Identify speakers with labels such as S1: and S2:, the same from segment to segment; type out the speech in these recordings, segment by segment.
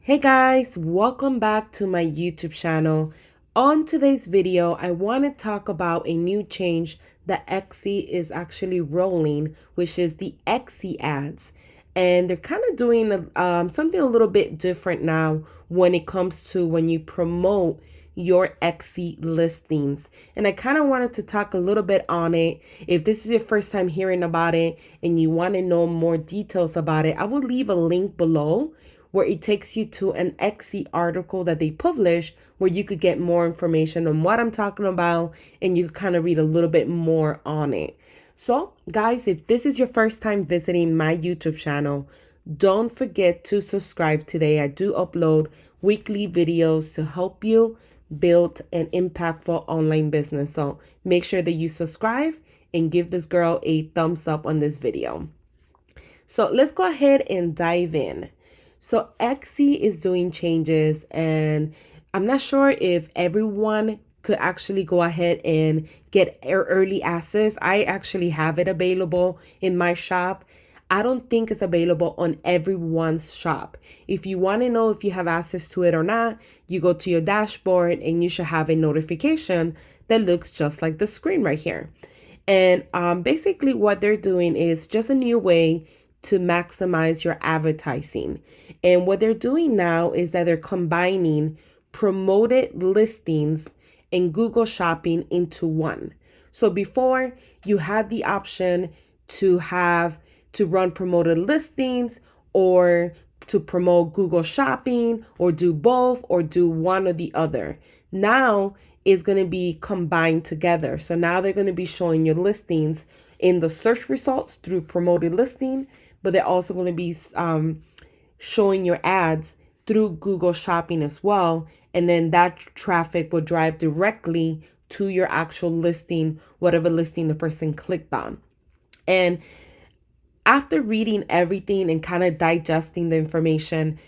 S1: Hey guys, welcome back to my YouTube channel. On today's video, I want to talk about a new change that Etsy is actually rolling, which is the Etsy ads. And they're kind of doing something a little bit different now when it comes to when you promote your Etsy listings. And I kind of wanted to talk a little bit on it. If this is your first time hearing about it and you want to know more details about it, I will leave a link below where it takes you to an Etsy article that they publish where you could get more information on what I'm talking about and you could kind of read a little bit more on it. So, guys, if this is your first time visiting my YouTube channel, don't forget to subscribe today. I do upload weekly videos to help you build an impactful online business. So, make sure that you subscribe and give this girl a thumbs up on this video. So, let's go ahead and dive in. So Etsy is doing changes, and I'm not sure if everyone could actually go ahead and get early access. I actually have it available in my shop. I don't think it's available on everyone's shop. If you want to know if you have access to it or not, you go to your dashboard and you should have a notification that looks just like the screen right here. And basically what they're doing is just a new way to maximize your advertising. And what they're doing now is that they're combining promoted listings and Google Shopping into one. So before you had the option to run promoted listings or to promote Google Shopping or do both or do one or the other. Now it's going to be combined together. So now they're going to be showing your listings in the search results through promoted listing, but they're also going to be showing your ads through Google Shopping as well. And then that traffic will drive directly to your actual listing, whatever listing the person clicked on. And after reading everything and kind of digesting the information,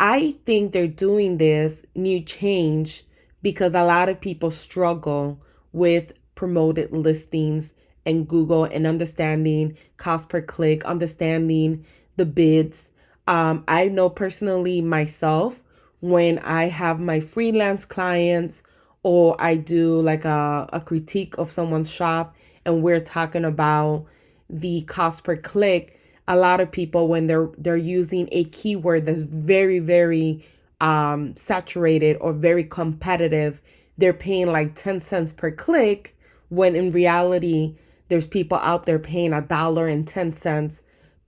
S1: I think they're doing this new change because a lot of people struggle with promoted listings and Google and understanding cost per click, understanding the bids. I know personally myself, when I have my freelance clients or I do like a critique of someone's shop and we're talking about the cost per click, a lot of people when they're using a keyword that's very saturated or very competitive, they're paying like 10 cents per click, when in reality there's people out there paying $1.10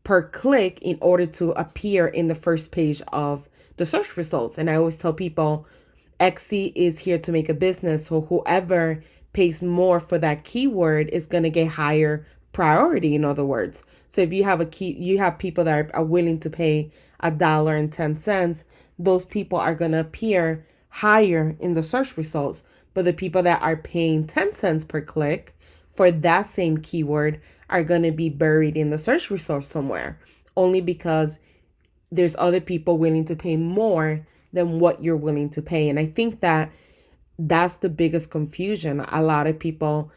S1: per click in order to appear in the first page of the search results. And I always tell people Etsy is here to make a business, so whoever pays more for that keyword is going to get higher priority, in other words. So if you have people that are willing to pay $1.10, those people are going to appear higher in the search results. But the people that are paying 10 cents per click for that same keyword are going to be buried in the search results somewhere, only because there's other people willing to pay more than what you're willing to pay. And I think that that's the biggest confusion. A lot of people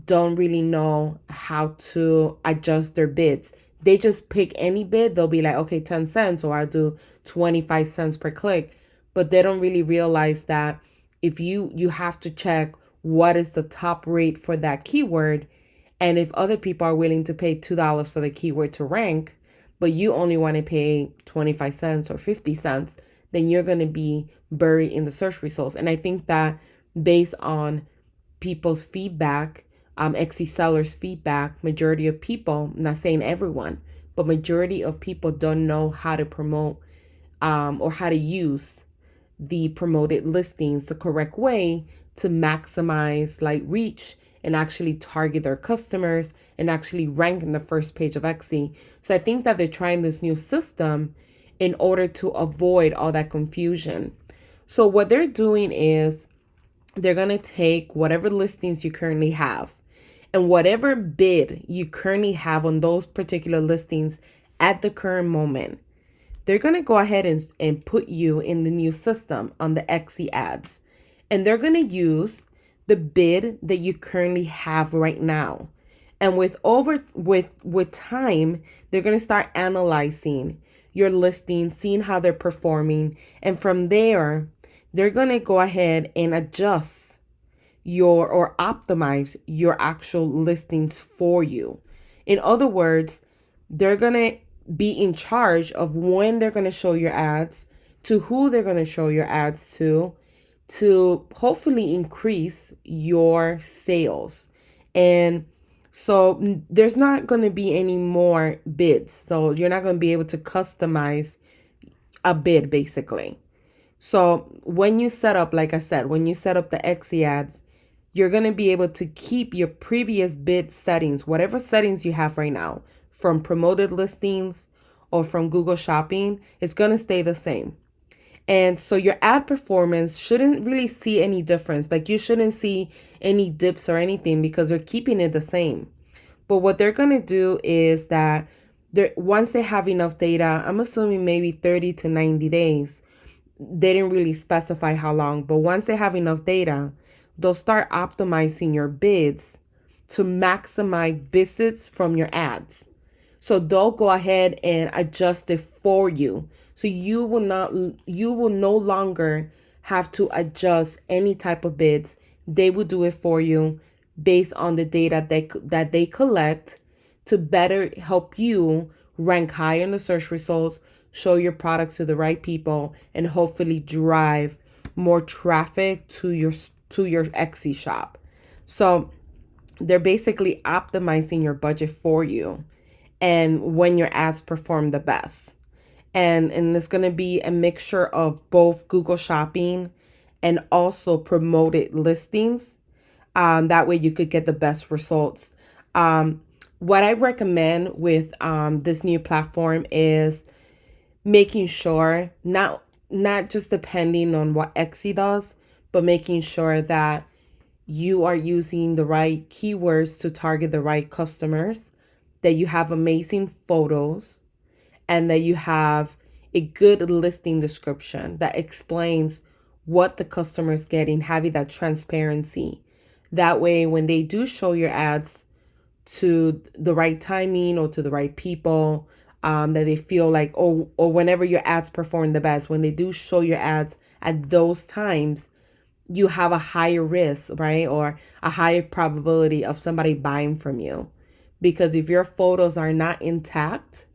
S1: don't really know how to adjust their bids. They just pick any bid. They'll be like, okay, 10 cents, or I'll do 25 cents per click. But they don't really realize that if you have to check what is the top rate for that keyword. And if other people are willing to pay $2 for the keyword to rank, but you only want to pay 25 cents or 50 cents, then you're going to be buried in the search results. And I think that based on people's feedback, Etsy sellers' feedback, majority of people, I'm not saying everyone, but majority of people don't know how to promote or how to use the promoted listings the correct way to maximize like reach and actually target their customers and actually rank in the first page of Etsy. So I think that they're trying this new system in order to avoid all that confusion. So what they're doing is they're going to take whatever listings you currently have and whatever bid you currently have on those particular listings at the current moment. They're going to go ahead and put you in the new system on the Etsy ads. And they're going to use the bid that you currently have right now. And with time, they're going to start analyzing your listings, seeing how they're performing. And from there, they're going to go ahead and adjust your or optimize your actual listings for you. In other words, they're going to be in charge of when they're going to show your ads, to who they're going to show your ads to hopefully increase your sales. And so there's not going to be any more bids. So you're not going to be able to customize a bid basically. So when you set up, like I said, when you set up the XC ads, you're going to be able to keep your previous bid settings, whatever settings you have right now, from promoted listings or from Google Shopping, it's going to stay the same. And so your ad performance shouldn't really see any difference. Like you shouldn't see any dips or anything because they're keeping it the same. But what they're going to do is that once they have enough data, I'm assuming maybe 30 to 90 days. They didn't really specify how long, but once they have enough data, they'll start optimizing your bids to maximize visits from your ads. So they'll go ahead and adjust it for you. So you will no longer have to adjust any type of bids. They will do it for you based on the data that they collect to better help you rank high in the search results, show your products to the right people, and hopefully drive more traffic to your Etsy shop. So they're basically optimizing your budget for you and when your ads perform the best. And it's going to be a mixture of both Google Shopping and also promoted listings. That way you could get the best results. What I recommend with this new platform is making sure, not just depending on what Etsy does, but making sure that you are using the right keywords to target the right customers, that you have amazing photos, and that you have a good listing description that explains what the customer is getting, having that transparency. That way, when they do show your ads to the right timing or to the right people, that they feel like, or whenever your ads perform the best, when they do show your ads at those times, you have a higher risk, right? Or a higher probability of somebody buying from you. Because if your photos are not intact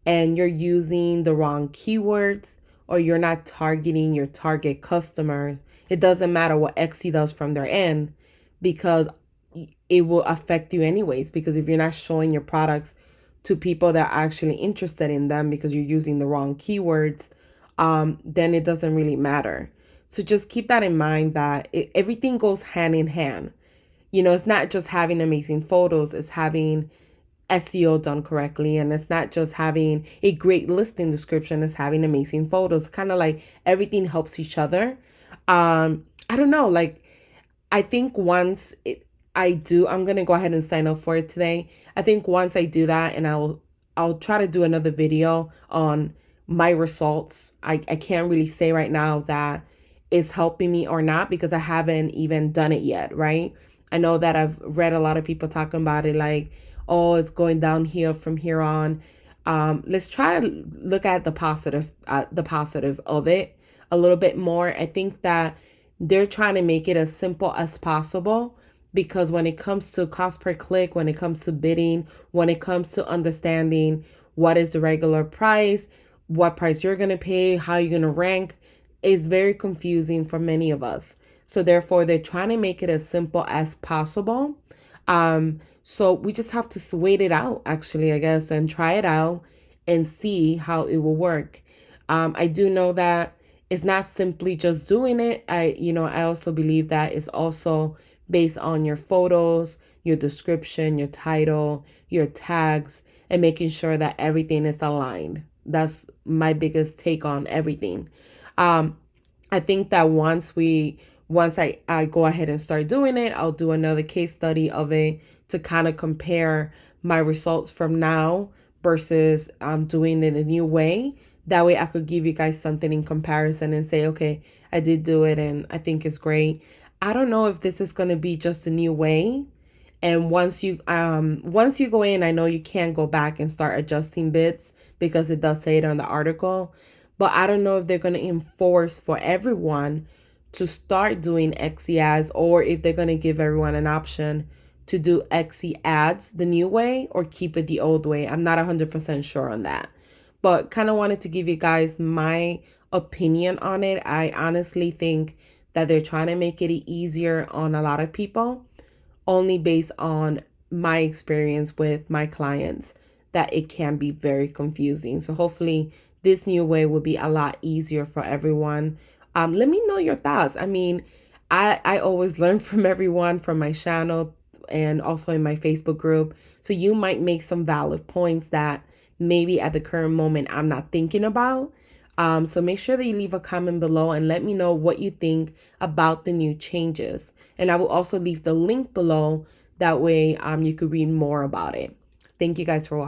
S1: and you're using the wrong keywords or you're not targeting your target customer, it doesn't matter what Etsy does from their end because it will affect you anyways. Because if you're not showing your products to people that are actually interested in them because you're using the wrong keywords, then it doesn't really matter. So just keep that in mind that everything goes hand in hand. You know, it's not just having amazing photos, it's having SEO done correctly. And it's not just having a great listing description, it's having amazing photos. Kind of like everything helps each other. I don't know, like I think once I'm going to go ahead and sign up for it today. I think once I do that, and I'll try to do another video on my results. I can't really say right now that it's helping me or not because I haven't even done it yet, right? I know that I've read a lot of people talking about it like, oh, it's going downhill from here on. Let's try to look at the positive of it a little bit more. I think that they're trying to make it as simple as possible because when it comes to cost per click, when it comes to bidding, when it comes to understanding what is the regular price, what price you're going to pay, how you're going to rank, is very confusing for many of us. So therefore, they're trying to make it as simple as possible. So we just have to wait it out, actually, I guess, and try it out and see how it will work. I do know that it's not simply just doing it. I also believe that it's also based on your photos, your description, your title, your tags, and making sure that everything is aligned. That's my biggest take on everything. I think that once I go ahead and start doing it, I'll do another case study of it to kind of compare my results from now versus doing it a new way. That way I could give you guys something in comparison and say, okay, I did do it and I think it's great. I don't know if this is going to be just a new way And once you go in, I know you can't go back and start adjusting bids because it does say it on the article. But I don't know if they're going to enforce for everyone to start doing XE ads, or if they're going to give everyone an option to do XE ads the new way or keep it the old way. I'm not 100% sure on that, but kind of wanted to give you guys my opinion on it. I honestly think that they're trying to make it easier on a lot of people, only based on my experience with my clients, that it can be very confusing. So hopefully this new way will be a lot easier for everyone. Let me know your thoughts. I mean, I always learn from everyone, from my channel and also in my Facebook group. So you might make some valid points that maybe at the current moment I'm not thinking about. So make sure that you leave a comment below and let me know what you think about the new changes. And I will also leave the link below. That way you could read more about it. Thank you guys for watching.